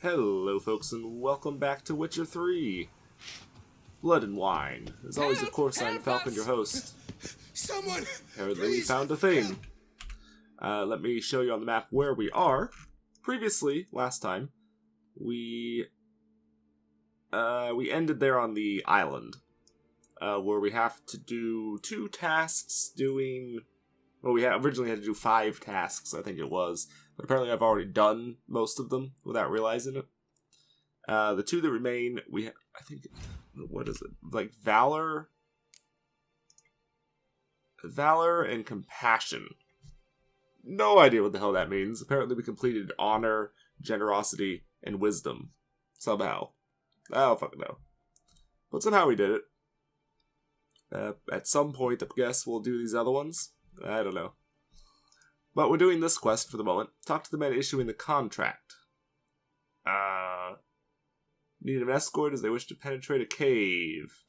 Hello folks and welcome back to Witcher 3 Blood and Wine. As always, of course, I'm Falcon, your host. Someone! Apparently we found a thing. Let me show you on the map where we are. Previously, last time, we ended there on the island. Where we have to do 2 tasks doing... Well, we originally had to do 5 tasks, I think it was. But apparently I've already done most of them without realizing it. The 2 that remain, I think, what is it? Like Valor and Compassion. No idea what the hell that means. Apparently we completed Honor, Generosity, and Wisdom. Somehow. I don't fucking know. But somehow we did it. At some point, I guess we'll do these other ones. I don't know. But we're doing this quest for the moment. Talk to the men issuing the contract. Need an escort as they wish to penetrate a cave.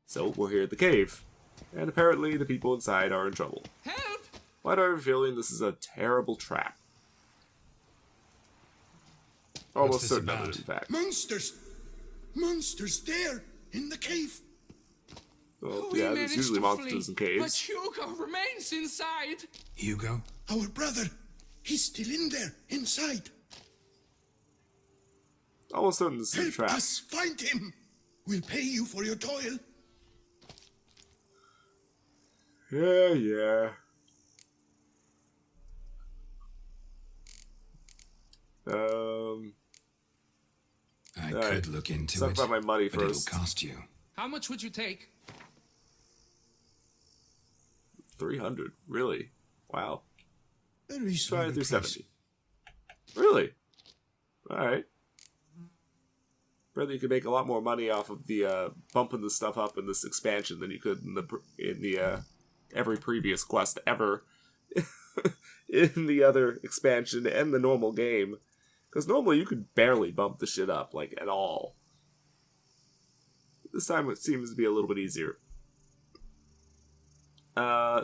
So, we're here at the cave. And apparently the people inside are in trouble. Help! Why do I have a feeling this is a terrible trap? Almost certain of it, in fact. Monsters! Monsters there! In the cave! Well, yeah, there's usually monsters in caves. But Hugo remains inside. Hugo? Our brother! He's still in there, inside! Almost certain this is a Help trap. us find him! We'll pay you for your toil. Yeah. I could look into Talk it, about my money but first. it'll cost you. How much would you take? 300, really? Wow. A reasonable Try price. 370. Really? Alright. Brother, you could make a lot more money off of the bumping the stuff up in this expansion than you could in the every previous quest ever in the other expansion and the normal game. Because normally you could barely bump the shit up, like, at all. This time it seems to be a little bit easier.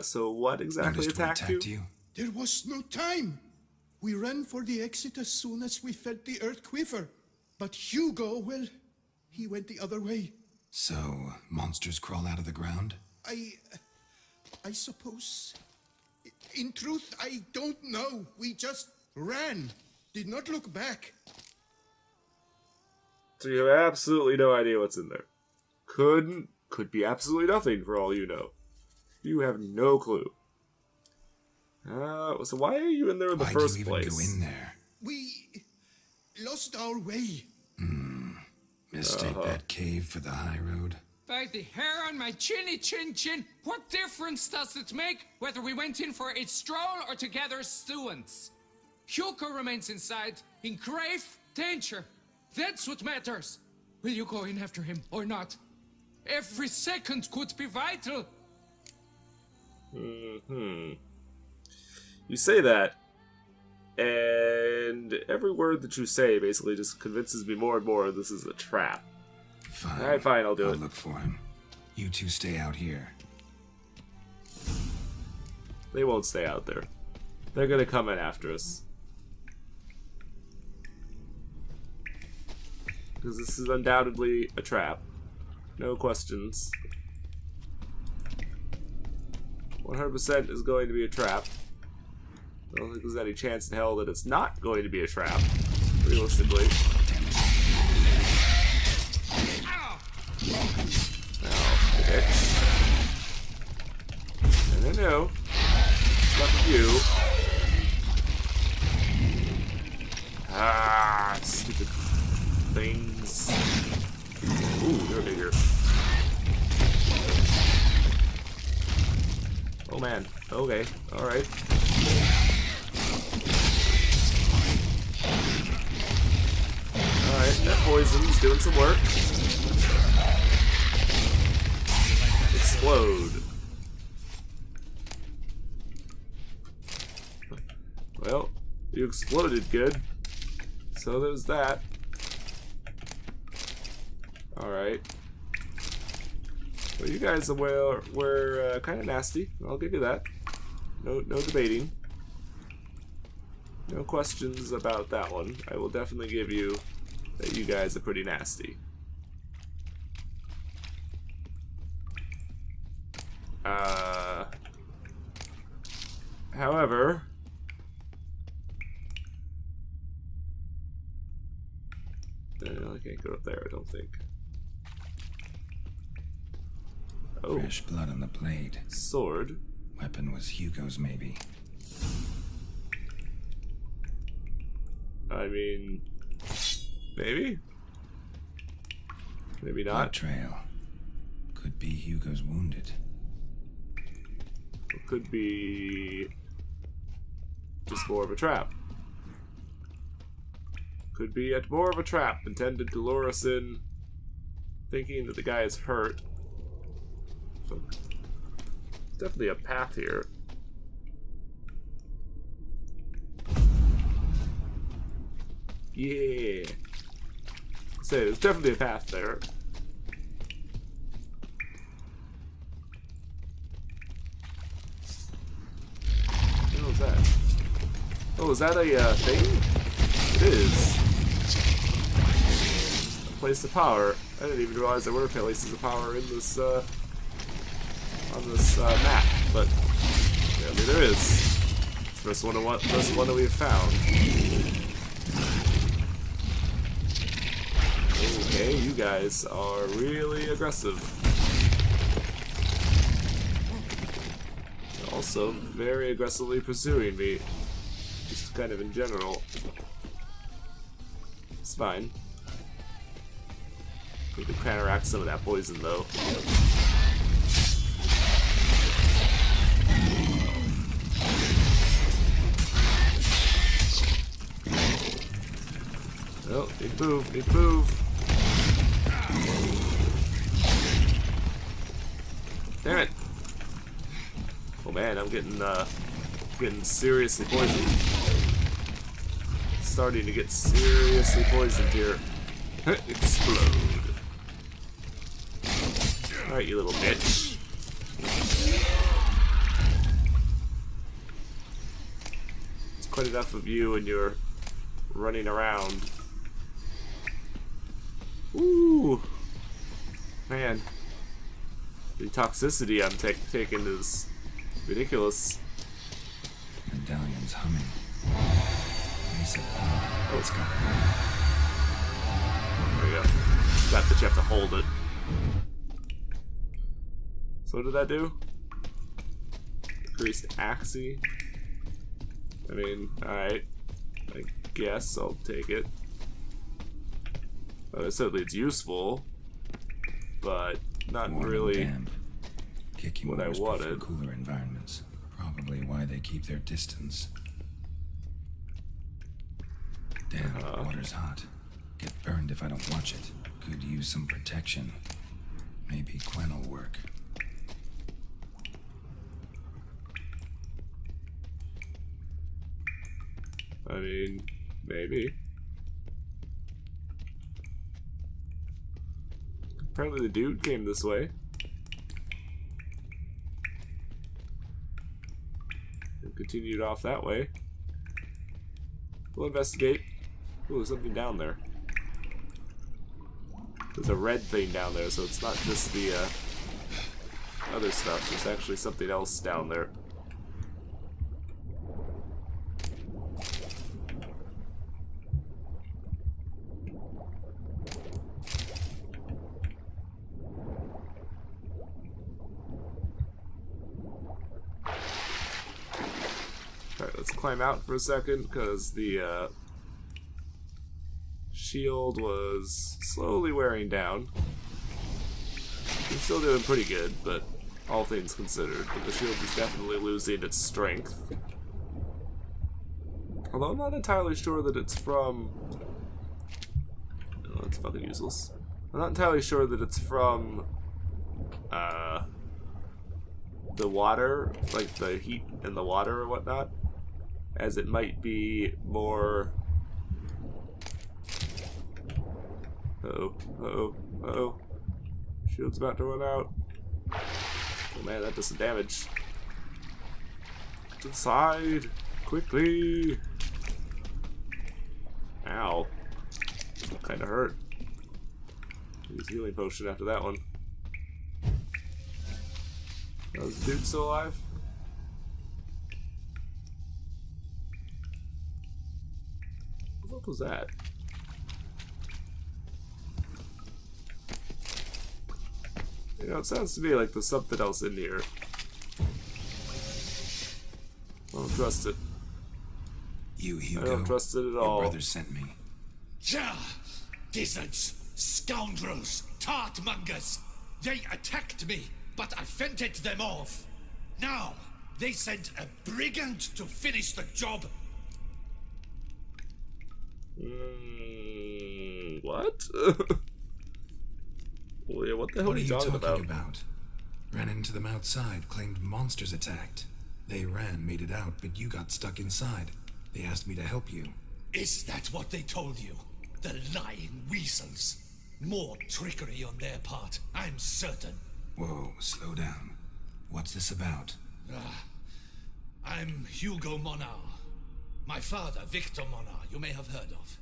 So what exactly attacked you? There was no time. We ran for the exit as soon as we felt the earth quiver. But Hugo, well, he went the other way. So, monsters crawl out of the ground? I suppose. In truth, I don't know. We just ran. Did not look back. So you have absolutely no idea what's in there. Could be absolutely nothing for all you know. You have no clue. So why are you in there in the first place? Why'd you even go in there? We lost our way. Mistake that cave for the high road? By the hair on my chinny chin chin, what difference does it make whether we went in for a stroll or to gather students? Hugo remains inside, in grave danger. That's what matters. Will you go in after him or not? Every second could be vital. You say that, and every word that you say basically just convinces me more and more this is a trap. Fine. Alright, fine, I'll do it. I'll look for him. You two stay out here. They won't stay out there. They're gonna come in after us. Because this is undoubtedly a trap. No questions. 100% is going to be a trap. I don't think there's any chance in hell that it's not going to be a trap, realistically. Ow! Now, bitch. No. Not for you. Ah, stupid things. Ooh, you're bigger. Oh man. Okay. Alright. Alright, that poison's doing some work. Explode. Well, you exploded good. So there's that. Alright. Well, you guys were kind of nasty. I'll give you that. No debating. No questions about that one. I will definitely give you that you guys are pretty nasty. However, I can't go up there, I don't think. Oh, Fresh blood on the blade. sword. Weapon was Hugo's, maybe. I mean, maybe? Maybe Blood not. trail. Could be Hugo's wounded. It could be just more of a trap. Could be yet more of a trap intended to lure us in, thinking that the guy is hurt. So, definitely a path here. Yeah. Say, there's definitely a path there. What was that? Oh, is that a thing? It is. A place of power. I didn't even realize there were places of power in this, on this map, but yeah, I mean, there is. It's the first one that we have found. Okay, you guys are really aggressive. Also, very aggressively pursuing me. Just kind of in general. It's fine. We can counteract some of that poison, though. Oh, need to move, need to move. Damn it. Oh man, I'm getting seriously poisoned. Starting to get seriously poisoned here. Explode. Alright, you little bitch. It's quite enough of you and you're running around. Ooh. Man. The toxicity I'm taking is ridiculous. Medallion's humming. Basic power. Oh, It's got there we go. Got that you have to hold it. So what did that do? Increased axi. I mean, alright. I guess I'll take it. Certainly it's useful, but not warm and really damp. Kicking what I waters prefer wanted. cooler environments. Probably why they keep their distance. Damn, water's hot. Get burned if I don't watch it. Could use some protection. Maybe Gwen will work. I mean, maybe. Apparently the dude came this way. And continued off that way. We'll investigate. Ooh, there's something down there. There's a red thing down there, so it's not just the other stuff. There's actually something else down there. Alright, let's climb out for a second, because the shield was slowly wearing down. We're still doing pretty good, but all things considered. But the shield is definitely losing its strength. Although I'm not entirely sure that it's from... Oh, that's fucking useless. I'm not entirely sure that it's from... the water, like the heat in the water or whatnot, as it might be more... Uh-oh, uh-oh, uh-oh. Shield's about to run out. Oh man, that does some damage. To the side! Quickly! Kind of hurt. Use healing potion after that one. Oh, is the dude still alive? What was that? You know, it sounds to me like there's something else in here. I don't trust it. You, Hugo. I don't trust it at Your all. brother sent me. Ja! Dizzards, scoundrels, tartmongers! They attacked me, but I fended them off. Now, they sent a brigand to finish the job. What? Well, yeah, what the hell What are are you you talking talking about? about? Ran into them outside, claimed monsters attacked. They ran, made it out, but you got stuck inside. They asked me to help you. Is that what they told you? The lying weasels. More trickery on their part, I'm certain. Whoa, slow down. What's this about? I'm Hugo Monar. My father, Victor Monar, you may have heard of.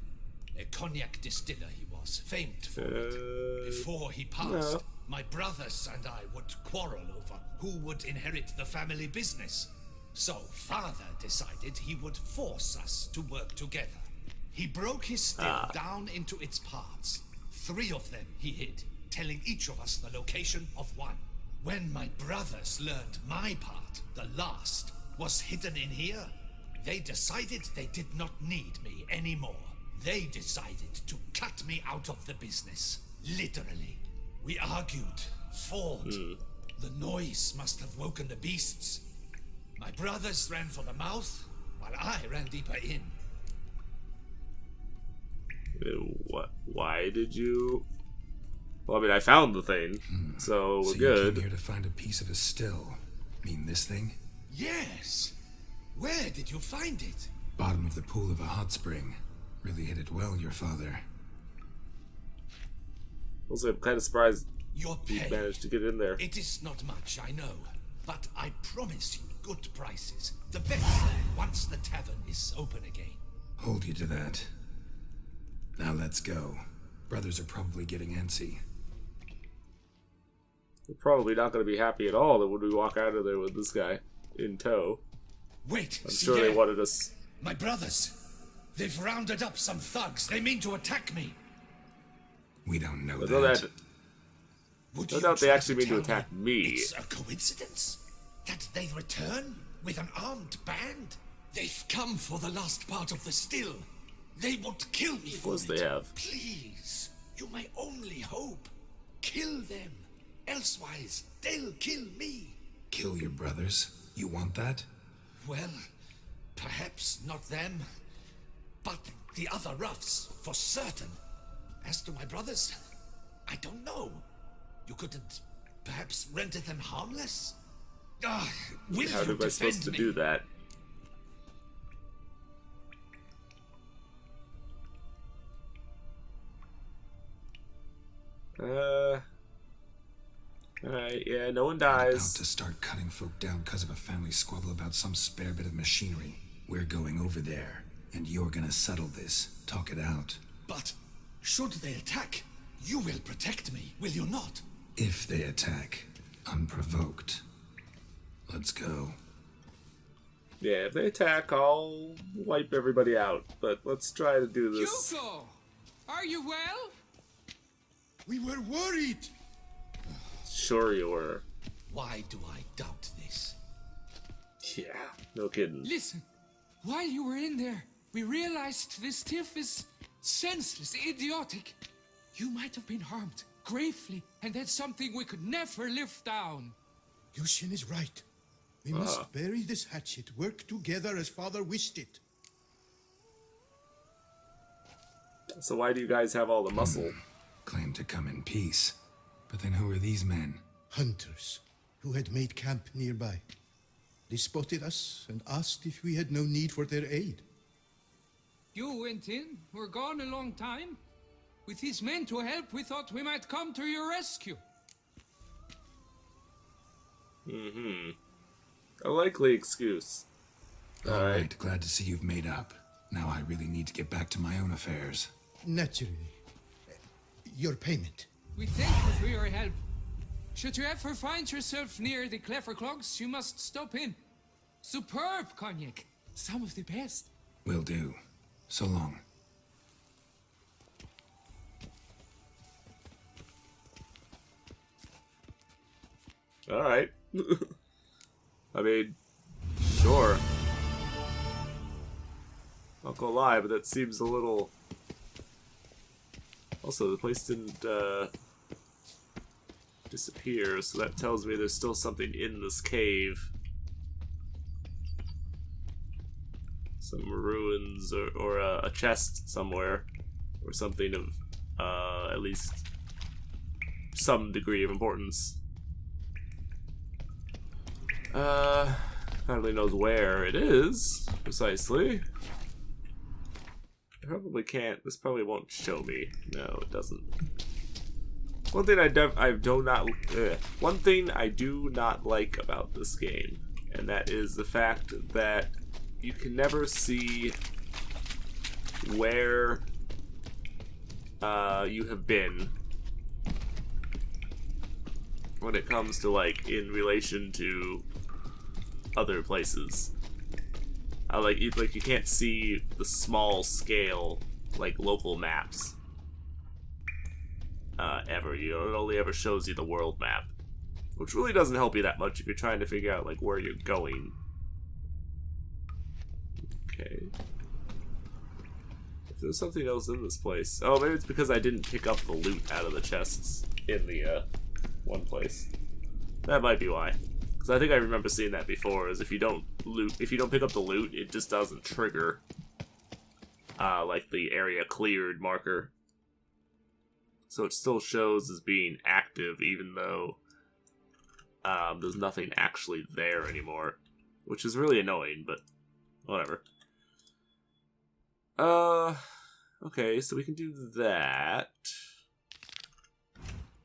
A cognac distiller he was, famed for it. Before he passed, no. my brothers and I would quarrel over who would inherit the family business. So father decided he would force us to work together. He broke his still down into its parts. 3 of them he hid, telling each of us the location of one. When my brothers learned my part, the last, was hidden in here, they decided they did not need me anymore. They decided to cut me out of the business. Literally. We argued, fought. The noise must have woken the beasts. My brothers ran for the mouth, while I ran deeper in. What? Why did you? Well, I mean, I found the thing, so we're So good. you came here to find a piece of a still. Mean this thing? Yes. Where did you find it? Bottom of the pool of a hot spring. Really hit it well, your father. Also, I'm kind of surprised Your you pay. managed to get in there. It is not much, I know. But I promise you good prices. The best once the tavern is open again. Hold you to that. Now let's go. Brothers are probably getting antsy. We're probably not going to be happy at all that when we walk out of there with this guy in tow. Wait, I'm see sure they there? wanted us. My brothers. They've rounded up some thugs. They mean to attack me. We don't know But that. no doubt, Would no you doubt they try actually to mean to tell attack me. It's a coincidence that they return with an armed band. They've come for the last part of the still. They won't kill me for course it. they have. Please, you my only hope. Kill them. Elsewise, they'll kill me. Kill your brothers? You want that? Well, perhaps not them, but the other roughs, for certain. As to my brothers, I don't know. You couldn't perhaps render them harmless? Will How you am I supposed defend to me? do that? Alright, yeah, no one About dies. to start cutting folk down because of a family squabble about some spare bit of machinery. We're going over there, and you're gonna settle this. Talk it out. But should they attack, you will protect me, will you not? If they attack, unprovoked. Let's go. Yeah, if they attack, I'll wipe everybody out. But let's try to do this. Hugo! Are you well? We were worried. Sure you were. Why do I doubt this? Yeah, no kidding. Listen, while you were in there, we realized this tiff is senseless, idiotic. You might have been harmed, gravely, and that's something we could never live down. Lucien is right. We must bury this hatchet, work together as father wished it. So why do you guys have all the muscle? Claim to come in peace. But then who are these men? Hunters who had made camp nearby. They spotted us and asked if we had no need for their aid. You went in, were gone a long time. With these men to help, we thought we might come to your rescue. A likely excuse. Alright. Alright, glad to see you've made up. Now I really need to get back to my own affairs. Naturally. your payment. We thank you for your help. Should you ever find yourself near the Clever Clogs, you must stop in. Superb cognac. Some of the best. Will do. So long. Alright. I mean, sure. Not gonna lie, but that seems a little... Also, the place didn't, disappear, so that tells me there's still something in this cave. Some ruins, or a chest somewhere. Or something of, at least some degree of importance. Hardly knows where it is, precisely. I probably can't, this probably won't show me. No, it doesn't. One thing one thing I do not like about this game, and that is the fact that you can never see where you have been when it comes to, like, in relation to other places. You can't see the small scale, like, local maps ever. It only ever shows you the world map, which really doesn't help you that much if you're trying to figure out, like, where you're going. Okay. If there's something else in this place. Oh, maybe it's because I didn't pick up the loot out of the chests in the one place. That might be why. Because I think I remember seeing that before, is if you don't pick up the loot, it just doesn't trigger like the area cleared marker. So it still shows as being active even though there's nothing actually there anymore. Which is really annoying, but whatever. Okay, so we can do that.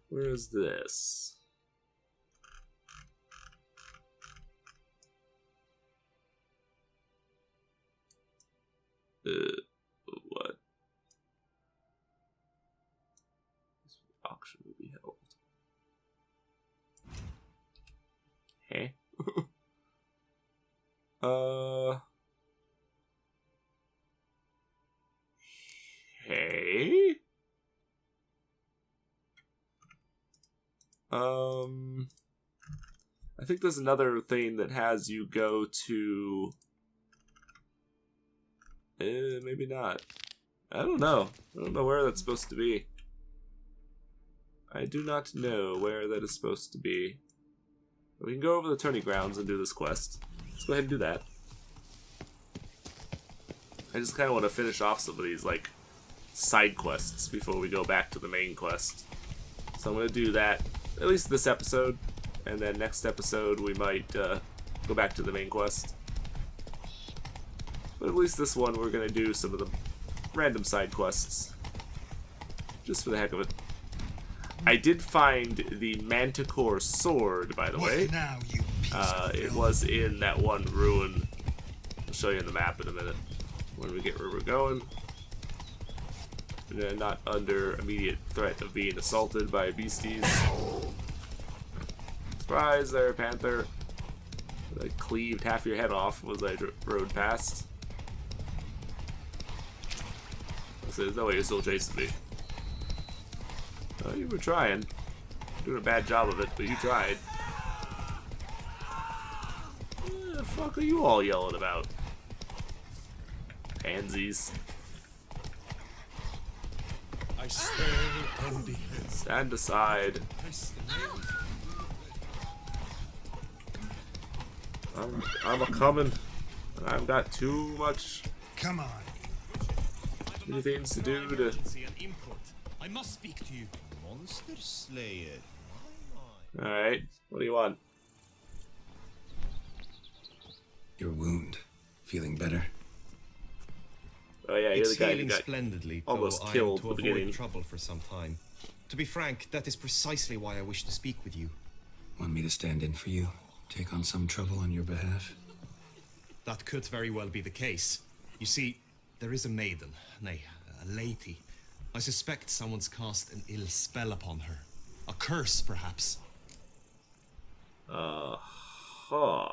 Where is this? What? This auction will be held. Hey. Hey. I think there's another thing that has you go to... maybe not. I don't know. I don't know where that's supposed to be. I do not know where that is supposed to be. We can go over the tourney grounds and do this quest. Let's go ahead and do that. I just kind of want to finish off some of these, like, side quests before we go back to the main quest. So I'm going to do that, at least this episode, and then next episode we might go back to the main quest. But at least this one we're going to do some of the random side quests. Just for the heck of it. I did find the Manticore sword, by the way. Now, you piece of It filth. was in that one ruin. I'll show you in the map in a minute when we get where we're going. And not under immediate threat of being assaulted by beasties. Surprise there, Panther. I cleaved half your head off as I rode past. So there's no way you're still chasing me. Oh, you were trying. Doing a bad job of it, but you tried. What the fuck are you all yelling about? Pansies. I stay on the hill. Stand aside. I'm a coming. I've got too much Come on. many things to do to... I must speak to you. Monster Slayer. Alright, what do you want? Your wound. Feeling better? Oh yeah, you're It's the guy who healing got splendidly, almost though I killed am to at the avoid beginning. trouble for some time. To be frank, that is precisely why I wish to speak with you. Want me to stand in for you? Take on some trouble on your behalf? That could very well be the case. You see, there is a maiden, nay, a lady. I suspect someone's cast an ill spell upon her. A curse, perhaps. Huh.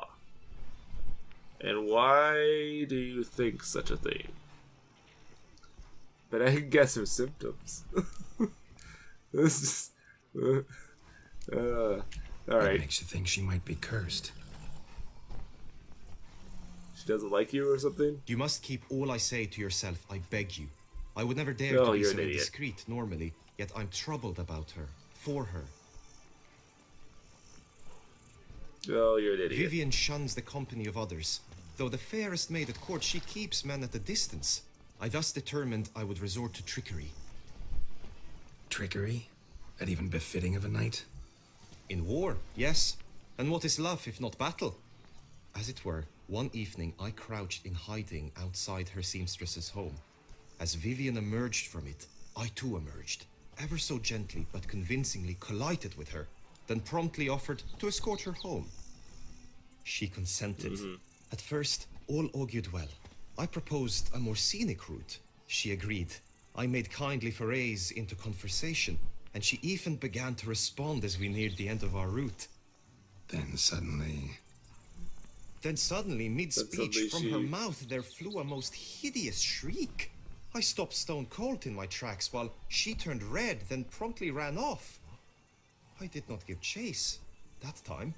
And why do you think such a thing? But I can guess her symptoms. This is... What Alright. makes you think she might be cursed? She doesn't like you or something? You must keep all I say to yourself, I beg you. I would never dare No, to be you're so an idiot. indiscreet normally, yet I'm troubled about her, for her. Oh, you're an idiot. Vivian shuns the company of others. Though the fairest maid at court, she keeps men at a distance. I thus determined I would resort to trickery. Trickery? That even befitting of a knight? In war, yes. And what is love if not battle? As it were, one evening I crouched in hiding outside her seamstress's home. As Vivian emerged from it, I too emerged, ever so gently but convincingly collided with her, then promptly offered to escort her home. She consented. At first, all augured well. I proposed a more scenic route. She agreed. I made kindly forays into conversation, and she even began to respond as we neared the end of our route. Then suddenly... mid-speech, from her she- mouth there flew a most hideous shriek. I stopped stone cold in my tracks while she turned red, then promptly ran off. I did not give chase that time.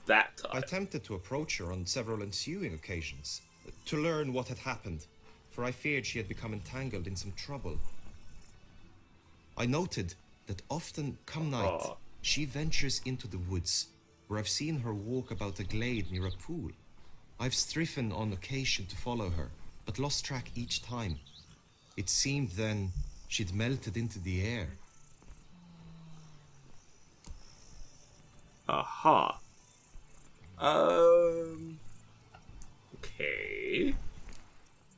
That I time. attempted to approach her on several ensuing occasions, to learn what had happened, for I feared she had become entangled in some trouble. I noted that often, come night, Aw. she ventures into the woods, where I've seen her walk about a glade near a pool. I've striven on occasion to follow her, but lost track each time. It seemed then she'd melted into the air. Aha. Okay.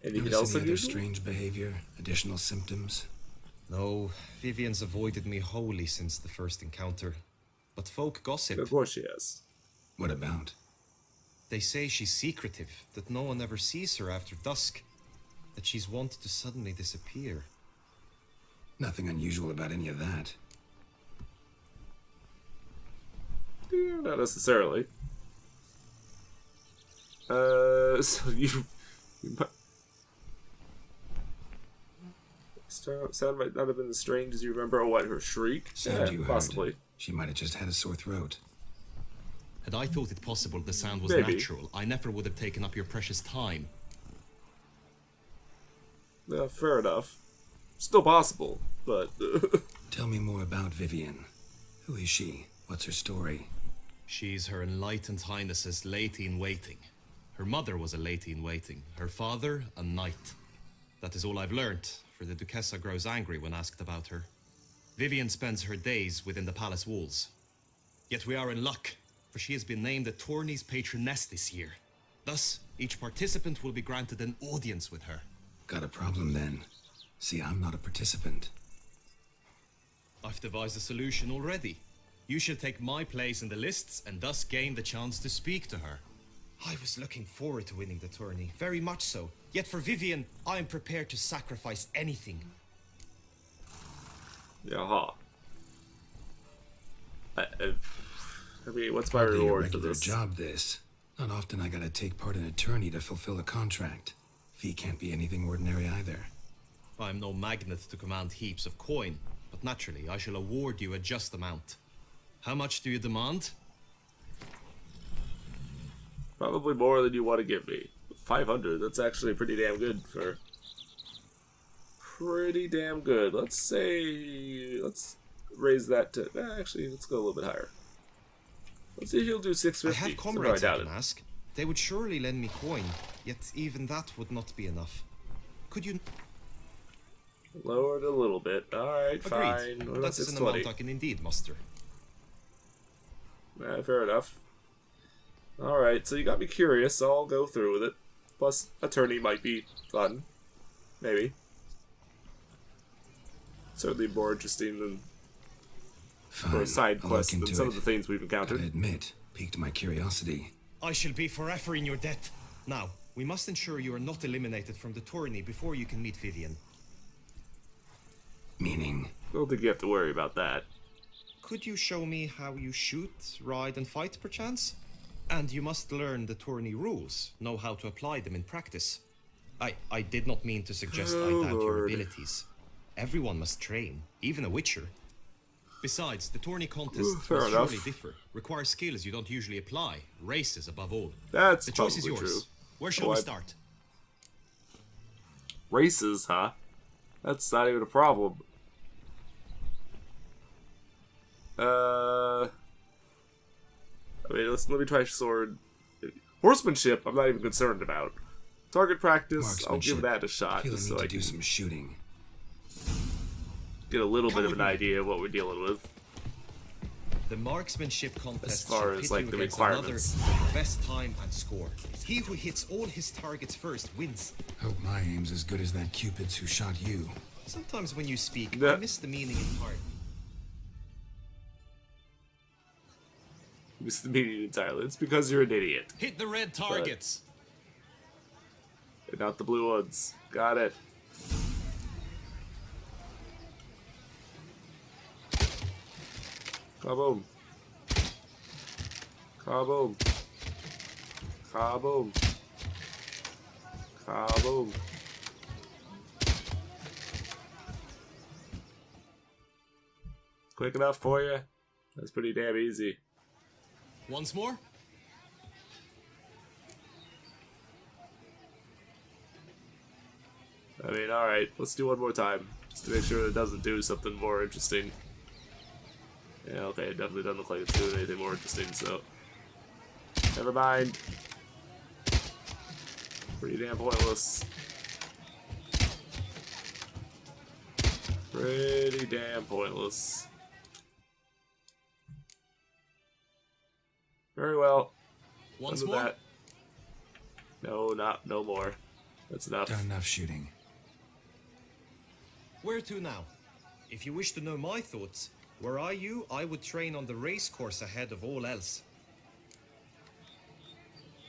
Anything Notice else any other unusual? strange behavior? Additional symptoms? No, Vivian's avoided me wholly since the first encounter. But folk gossip. Of course she has. What about? They say she's secretive, that no one ever sees her after dusk, that she's wont to suddenly disappear. Nothing unusual about any of that. Yeah, not necessarily. So you might... Sound might not have been as strange as you remember. Oh, what, her shriek? Sound you heard. Possibly. She might have just had a sore throat. Had I thought it possible the sound was Maybe. natural, I never would have taken up your precious time. Yeah, fair enough. Still possible, but... Tell me more about Vivian. Who is she? What's her story? She's Her Enlightened Highness's lady-in-waiting. Her mother was a lady-in-waiting, her father a knight. That is all I've learnt, for the Duchessa grows angry when asked about her. Vivian spends her days within the palace walls. Yet we are in luck, for she has been named the Tourney's patroness this year. Thus, each participant will be granted an audience with her. Got a problem then. See, I'm not a participant. I've devised a solution already. You shall take my place in the lists and thus gain the chance to speak to her. I was looking forward to winning the tourney, very much so. Yet for Vivian, I am prepared to sacrifice anything. Aha. I mean, what's my Hardly a reward for regular this? job, this. Not often I gotta take part in a tourney to fulfill a contract. Fee can't be anything ordinary either. I am no magnet to command heaps of coin, but naturally I shall award you a just amount. How much do you demand? Probably more than you want to give me. 500, that's actually pretty damn good for... Pretty damn good. Let's say... Let's raise that to... actually, let's go a little bit higher. Let's see if he'll do I 650. have comrades I I doubt can it. ask. They would surely lend me coin, yet even that would not be enough. Could you... Lowered a little bit. Alright, Agreed. fine. What about That is an 620? amount I can indeed muster. Fair enough. Alright, so you got me curious, so I'll go through with it. Plus, attorney might be fun. Maybe. Certainly more interesting than Fine. for a side I'll quest look than into some it. of the things we've Gotta encountered. admit, piqued my curiosity. I shall be forever in your debt. Now, we must ensure you are not eliminated from the tourney before you can meet Vivian. Meaning? I don't think you have to worry about that. Could you show me how you shoot, ride, and fight, perchance? And you must learn the Tourney rules, know how to apply them in practice. I did not mean to suggest I doubt your Lord. abilities. Everyone must train, even a witcher. Besides, the Tourney contest Ooh, fair must enough. surely differ. Requires skills you don't usually apply. Races above all. That's The choice is probably yours. true. Where shall Oh, we I- start? Races, huh? That's not even a problem. I mean, let me try sword. Horsemanship, I'm not even concerned about. Target practice, I'll give Marksmanship. that a I shot, feel I just need so to I do can some shooting. get a little Come bit of with an me. idea of what we're dealing with. The marksmanship contest As far shall as, pit like, you the against requirements. another for the best time and score. He who hits all his targets first wins. Hope my aim's as good as that Cupid's who shot you. Sometimes when you speak, Yeah. I miss the meaning entirely. It's the meaning entirely. It's because you're an idiot. Hit the red targets. And not the blue ones. Got it. Kaboom. Kaboom. Kaboom. Kaboom. Quick enough for you? That's pretty damn easy. Once more. I mean, alright, let's do one more time. Just to make sure it doesn't do something more interesting. Yeah, okay, it definitely doesn't look like it's doing anything more interesting, so... Never mind. Pretty damn pointless. Pretty damn pointless. Very well. Once Done with more. that. No more. That's enough. Done enough shooting. Where to now? If you wish to know my thoughts, were I you, I would train on the race course ahead of all else.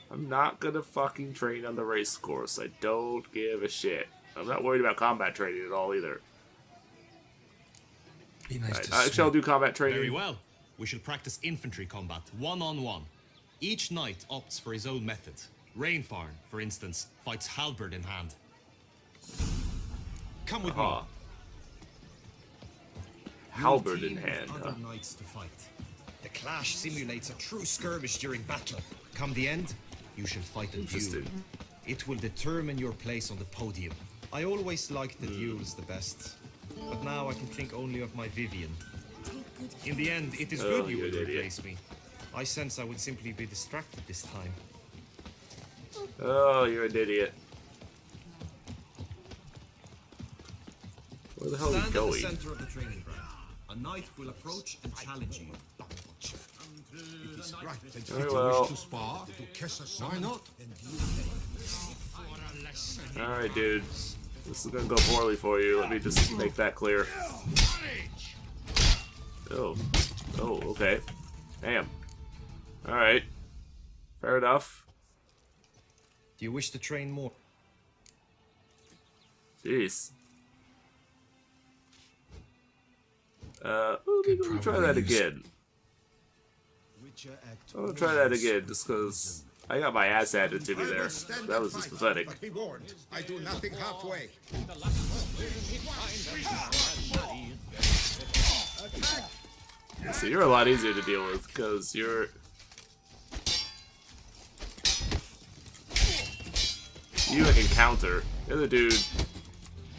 I'm not gonna fucking train on the race course. I don't give a shit. I'm not worried about combat training at all either. Be nice Right, to I shall do combat training. Very well. We shall practice infantry combat, one-on-one. Each knight opts for his own method. Rainfarn, for instance, fights halberd in hand. Come with Ah. me. Halberd You'll in team with hand, other huh? knights to fight. The clash simulates a true skirmish during battle. Come the end, you shall fight a duel. Interesting. It will determine your place on the podium. I always liked the duels the best, but now I can think only of my Vivian. In the end, it is Oh, good you you would idiot. replace me. I sense I would simply be distracted this time. Oh, you're an idiot. Where the hell are Stand you at the going? center of the training ground. A knight will approach and challenge you. It is right and Very fit well. to spar, to kiss us. Why not? Alright, dude. This is gonna go poorly for you. Let me just make that clear. Oh. Oh, okay. Damn. Alright. Fair enough. Do you wish to train more? Jeez. Let me try that again. I'm gonna try that again, just because I got my ass handed to me there. That was just pathetic. But be warned, I do nothing halfway. So you're a lot easier to deal with, because you're... You can counter. The other dude...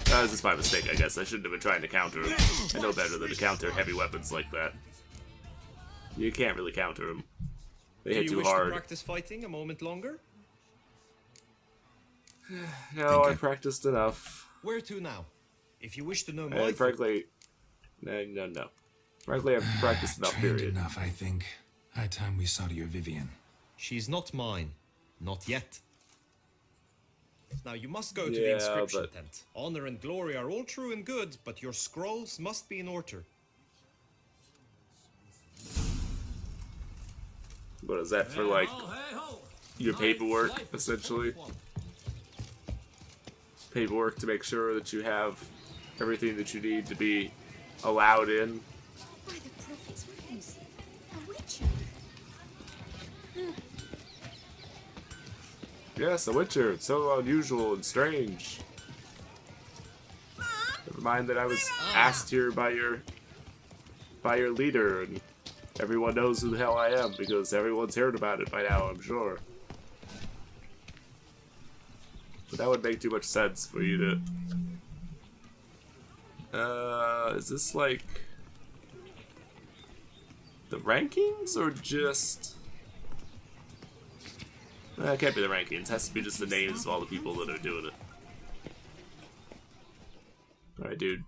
That was just my mistake, I guess. I shouldn't have been trying to counter him. I know better than to counter heavy weapons like that. You can't really counter him. They Do hit you too wish hard. to practice fighting a moment longer? No, I practiced enough. Where to now? If you wish to know my And frankly... No. Frankly, I've practiced enough, Trained period. enough, I think. High time we saw to your Vivian. She's not mine. Not yet. Now you must go to Yeah, the inscription but- tent. Honor and glory are all true and good, but your scrolls must be in order. What is that for, like, your paperwork, essentially? Paperwork to make sure that you have everything that you need to be allowed in. By the prophet's runes, a witcher. Yes, a witcher. It's so unusual and strange. Never mind that I was asked here by your leader, and everyone knows who the hell I am because everyone's heard about it by now, I'm sure. But that would make too much sense for you to... is this like... the rankings, or just... it can't be the rankings. It has to be just the names of all the people that are doing it. Alright, dude.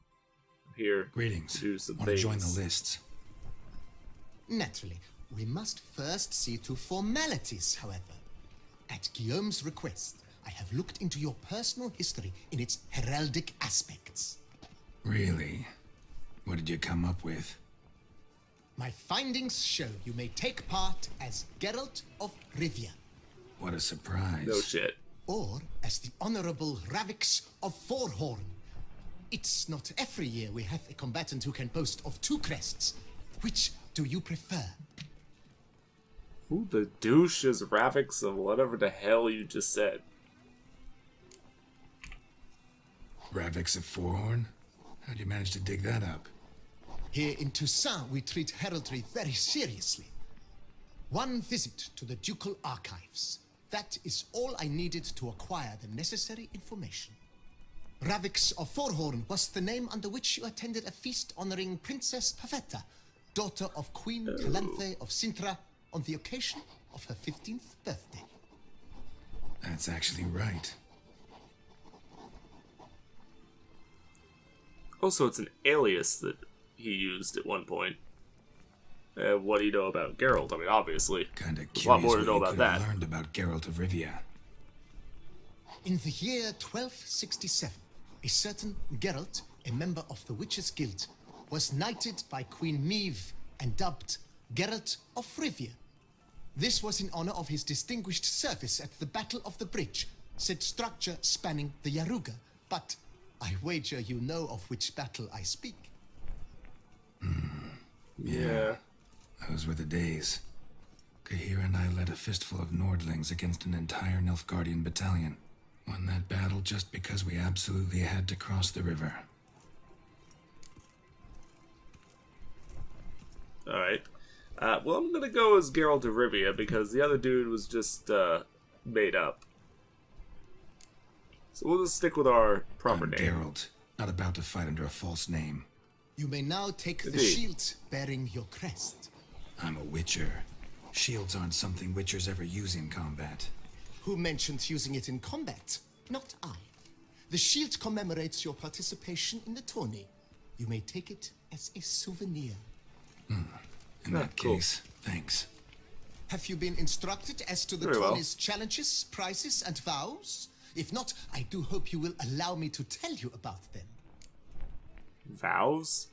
I'm here. Greetings. To do some Want to things. join the lists? Naturally, we must first see to formalities, however. At Guillaume's request, I have looked into your personal history in its heraldic aspects. Really? What did you come up with? My findings show you may take part as Geralt of Rivia, What a surprise. No shit. or as the Honorable Ravix of Forhorn. It's not every year we have a combatant who can boast of 2 crests. Which do you prefer? Who the douche is Ravix of whatever the hell you just said? Ravix of Forhorn? How'd you manage to dig that up? Here in Toussaint, we treat heraldry very seriously. One visit to the ducal archives. That is all I needed to acquire the necessary information. Ravix of Forhorn was the name under which you attended a feast honoring Princess Pavetta, daughter of Queen Calanthe of Sintra, on the occasion of her 15th birthday. That's actually right. Also, it's an alias that he used at one point. What do you know about Geralt? I mean, obviously, Kinda there's a lot curious more what to know you about could that. have learned about Geralt of Rivia. In the year 1267, a certain Geralt, a member of the Witches' Guild, was knighted by Queen Meve and dubbed Geralt of Rivia. This was in honor of his distinguished service at the Battle of the Bridge, said structure spanning the Yaruga, but I wager you know of which battle I speak. Yeah. Those were the days. Kahir and I led a fistful of Nordlings against an entire Nilfgaardian battalion. Won that battle just because we absolutely had to cross the river. Alright. Well, I'm gonna go as Geralt of Rivia because the other dude was just, made up. So we'll just stick with our proper I'm name. Geralt, not about to fight under a false name. You may now take the Indeed. shield bearing your crest. I'm a Witcher. Shields aren't something Witchers ever use in combat. Who mentioned using it in combat? Not I. The shield commemorates your participation in the tourney. You may take it as a souvenir. In that cool. case, thanks. Have you been instructed as to the Very well. tourney's challenges, prizes, and vows? If not, I do hope you will allow me to tell you about them. Vows?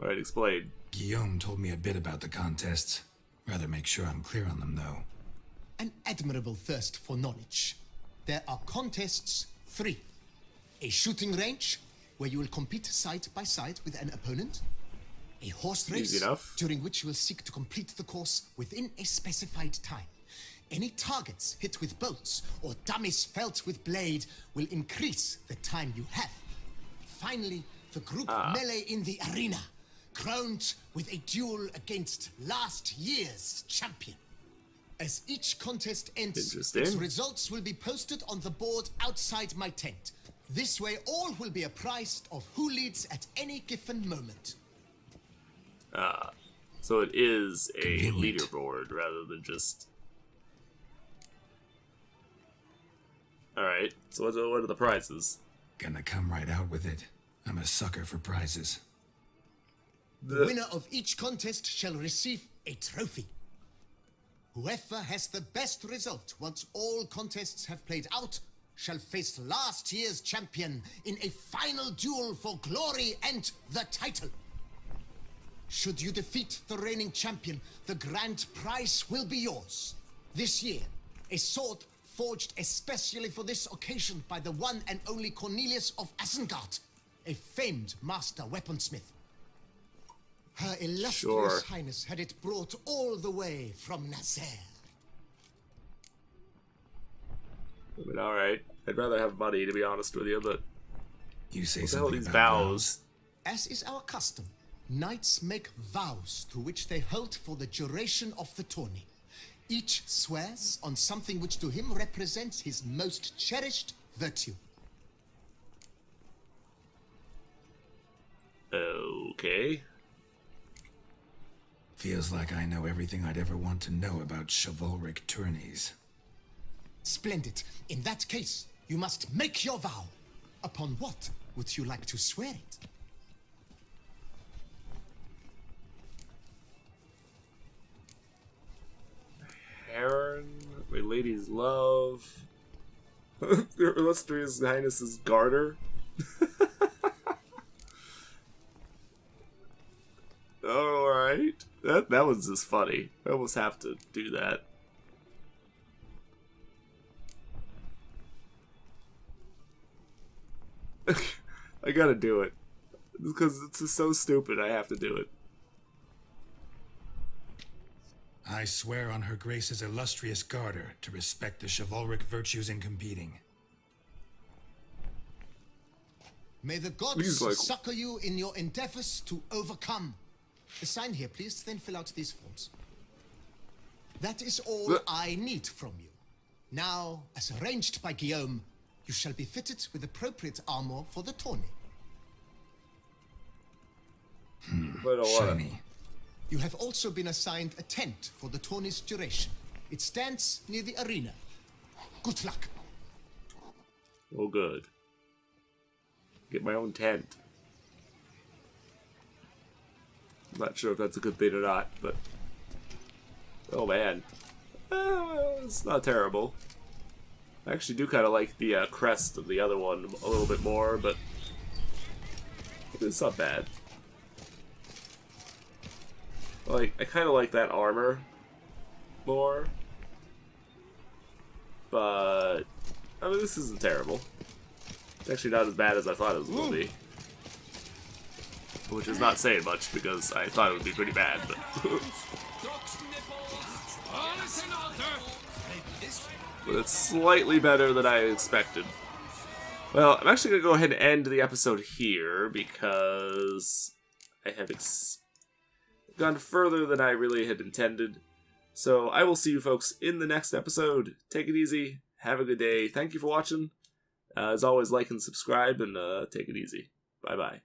Alright, explain. Guillaume told me a bit about the contests. Rather make sure I'm clear on them, though. An admirable thirst for knowledge. There are contests 3. A shooting range, where you will compete side by side with an opponent. A horse race, Easy enough. during which you will seek to complete the course within a specified time. Any targets hit with bolts or dummies felt with blade will increase the time you have. Finally, the group melee in the arena, crowned with a duel against last year's champion. As each contest ends, Interesting. its results will be posted on the board outside my tent. This way, all will be apprised of who leads at any given moment. So it is a Convenient. leaderboard rather than just... Alright, so what are the prizes? Gonna come right out with it. I'm a sucker for prizes. The winner of each contest shall receive a trophy. Whoever has the best result once all contests have played out shall face last year's champion in a final duel for glory and the title. Should you defeat the reigning champion, the grand prize will be yours. This year, a sword forged especially for this occasion by the one and only Cornelius of Isengard. a famed master weaponsmith. Her illustrious Sure. highness had it brought all the way from Nazaire. I mean, alright. I'd rather have money, to be honest with you, but You say what the hell are something these about vows? As is our custom, knights make vows to which they hold for the duration of the tourney. Each swears on something which to him represents his most cherished virtue. Okay. Feels like I know everything I'd ever want to know about chivalric tourneys. Splendid. In that case, you must make your vow. Upon what would you like to swear it? Heron, my lady's love. Your illustrious highness's garter. Alright. That was just funny. I almost have to do that. I gotta do it. Because it's just so stupid, I have to do it. I swear on Her Grace's illustrious garter to respect the chivalric virtues in competing. May the gods He's like- succor you in your endeavors to overcome. Sign here, please, then fill out these forms. That is all I need from you. Now, as arranged by Guillaume, you shall be fitted with appropriate armor for the tourney. But Shiny. You have also been assigned a tent for the tourney's duration. It stands near the arena. Good luck. Oh, good. Get my own tent. I'm not sure if that's a good thing or not, but... Oh, man. It's not terrible. I actually do kind of like the crest of the other one a little bit more, but... It's not bad. Like, I kind of like that armor more. But... I mean, this isn't terrible. It's actually not as bad as I thought it was going to be. Which is not saying much, because I thought it would be pretty bad, but... But it's slightly better than I expected. Well, I'm actually going to go ahead and end the episode here, because I have gone further than I really had intended. So I will see you folks in the next episode. Take it easy. Have a good day. Thank you for watching. As always, like and subscribe, and take it easy. Bye-bye.